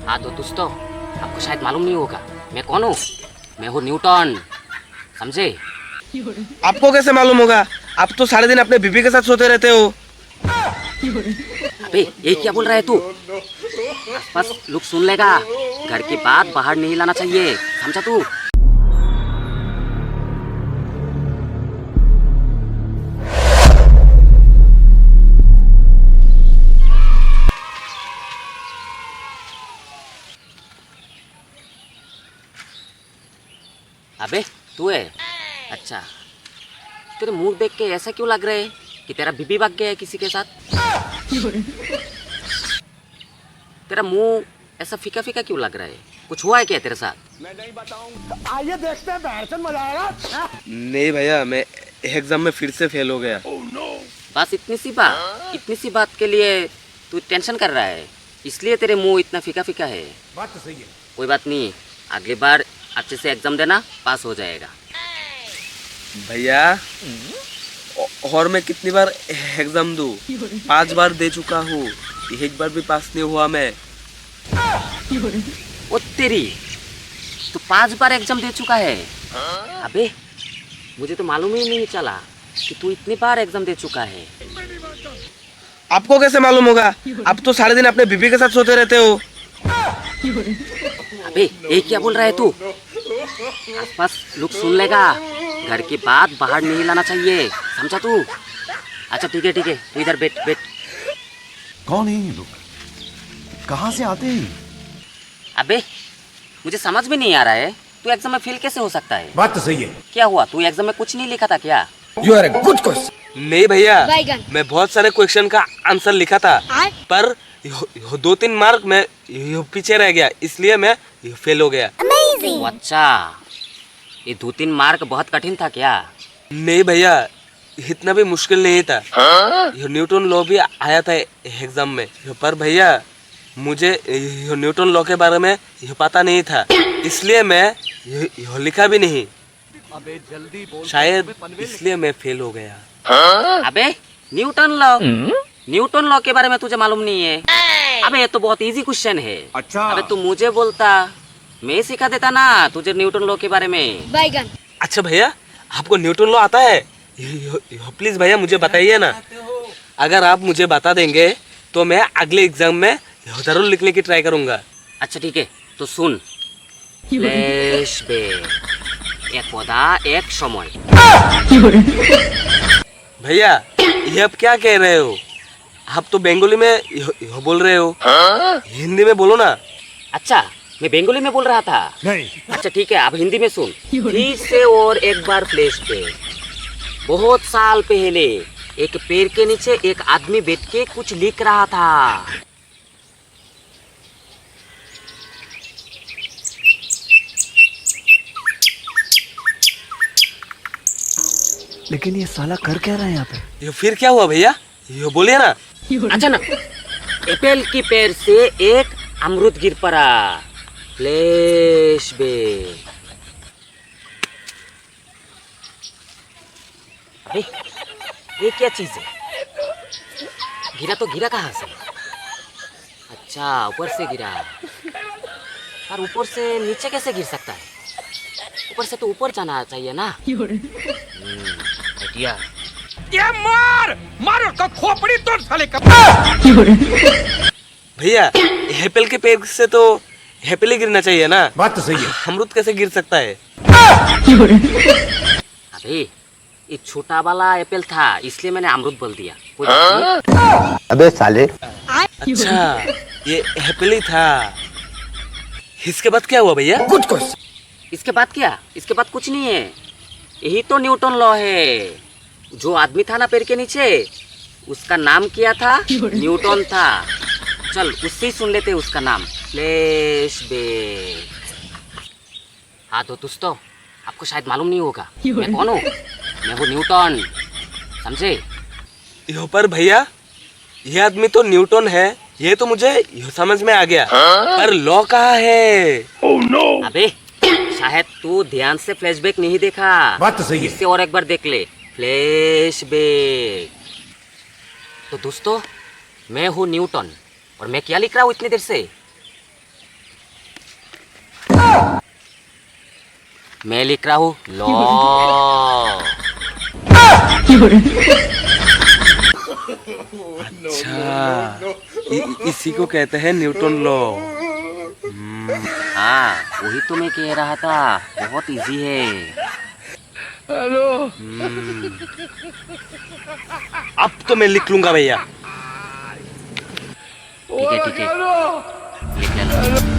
हाँ तो दोस्तों, आपको शायद मालूम नहीं होगा मैं कौन हूँ। मैं हूँ न्यूटन, समझे? आपको कैसे मालूम होगा? आप तो सारे दिन अपने बीबी के साथ सोते रहते हो। अबे ये क्या बोल रहा है तू? आसपास लोग सुन लेगा। घर की बात बाहर नहीं लाना चाहिए, समझा तू? अबे तू है? अच्छा, तेरे मुंह देख के ऐसा क्यों लग रहा है कि तेरा बीबी भाग गया है किसी के साथ? तेरा मुंह ऐसा फीका फीका क्यों लग रहा है? कुछ हुआ है क्या तेरे साथ? मैं नहीं बताऊंगा। आइए देखते हैं, बहरचंद मजा आएगा। नहीं भैया, मैं एग्जाम में फिर से फेल हो गया। बस इतनी सी बात के लिए तू टेंशन कर रहा है, इसलिए तेरे मुंह इतना फीका फीका है। बात तो सही है। कोई बात नहीं, अगली बार अच्छे से एग्जाम देना, पास हो जाएगा। भैया और मैं कितनी बार एग्जाम दूं? 5 बार दे चुका हूँ, एक बार भी पास नहीं हुआ मैं। ओ तेरी, तू 5 बार एग्जाम दे चुका है? अबे मुझे तो मालूम ही नहीं चला कि तू इतनी बार एग्जाम दे चुका है। आपको कैसे मालूम होगा? आप तो सारे दिन अपने बीबी के साथ सोते रहते हो। अबे ये क्या बोल रहा है तू? आसपास लोग सुन लेगा। घर की बात बाहर नहीं लाना चाहिए, समझा तू? अच्छा ठीक है, तू इधर बैठ। कौन है ये लोग? कहाँ से आते हैं? अबे मुझे समझ में नहीं आ रहा है, तू एग्जाम में फेल कैसे हो सकता है? बात तो सही है। क्या हुआ, तू एग्जाम में कुछ नहीं लिखा था क्या? You are a good question. नहीं भैया, मैं बहुत सारे क्वेश्चन का आंसर लिखा था, पर 2-3 मार्क में पीछे रह गया, इसलिए मैं फेल हो गया। ओ अच्छा, ये 2-3 मार्क बहुत कठिन था क्या? नहीं भैया, इतना भी मुश्किल नहीं था। न्यूटन लॉ भी आया था एग्जाम में, पर भैया मुझे न्यूटन लॉ के बारे में पता नहीं था, इसलिए मैं लिखा भी नहीं। शायद इसलिए मैं फेल हो गया। अबे न्यूटन लॉ के बारे में तुझे मालूम नहीं है? अबे ये तो बहुत इजी क्वेश्चन है। अच्छा। अबे तू मुझे बोलता, मैं सिखा देता ना तुझे न्यूटन लॉ के बारे में। अच्छा भैया, आपको न्यूटन लॉ आता है? प्लीज भैया मुझे बताइए ना। अगर आप मुझे बता देंगे तो मैं अगले एग्जाम में जरूर लिखने की ट्राई करूंगा। अच्छा ठीक है, तो सुन। फ्लैशबैक, एक पौधा एक समय। भैया ये आप क्या कह रहे हो? आप तो बंगाली में बोल रहे हो, हिंदी में बोलो ना। अच्छा, मैं बंगाली में बोल रहा था। नहीं। अच्छा ठीक है, अब हिंदी में सुन। फिर से और एक बार फ्लैशबैक। बहुत साल पहले एक पेड़ के नीचे एक आदमी बैठ के कुछ लिख रहा था। लेकिन ये साला कर क्या रहा है यहाँ पे? ये फिर क्या हुआ भैया? ये बोलिए ना। अच्छा ना, एप्पल की पेड़ से एक अमरूद गिर पड़ा। फ्लैशबैक। अबे ये क्या चीज है? गिरा तो गिरा कहाँ से? अच्छा ऊपर से गिरा, पर ऊपर से नीचे कैसे गिर सकता है? ऊपर से तो ऊपर जाना चाहिए ना। आइडिया। ये मार उसका खोपड़ी तोड़ साले का। भैया एप्पल के पेड़ से तो एप्पल ही गिरना चाहिए ना। बात तो सही है। अमरूद कैसे गिर सकता है? अबे ये छोटा वाला एप्पल था, इसलिए मैंने अमरूद बोल दिया। कोई बात नहीं। अबे साले। अच्छा ये एप्पल ही था। इसके बाद क्या हुआ भैया? Good question. इसके बाद क्या? इसके बाद कुछ नहीं है, यही तो न्यूटन लॉ है। जो आदमी था ना पेड़ के नीचे, उसका नाम क्या था? न्यूटन था। चल उससे ही सुन लेते उसका नाम, फ्लैशबैक। हाँ तो दोस्तों, आपको शायद मालूम नहीं होगा मैं कौन हूँ। मैं हूँ न्यूटन, समझे? यहाँ पर भैया ये आदमी तो न्यूटन है, ये तो मुझे समझ में आ गया, पर लॉ कहाँ है? अबे शायद तू ध्यान से फ्लैशबैक नहीं देखा। बात तो सही है। इससे और एक बार देख ले, फ्लैशबैक। तो दोस्तों, मैं हूँ न्यूटन और मैं क्या लिख रहा हूँ इतनी देर से? मैं लिख रहा हूँ लॉ। अच्छा, इसी को कहते हैं न्यूटन लॉ। हाँ वही तो मैं कह रहा था, बहुत इजी है। अब तो मैं लिख लूंगा भैया। ठीक है लिख लेना।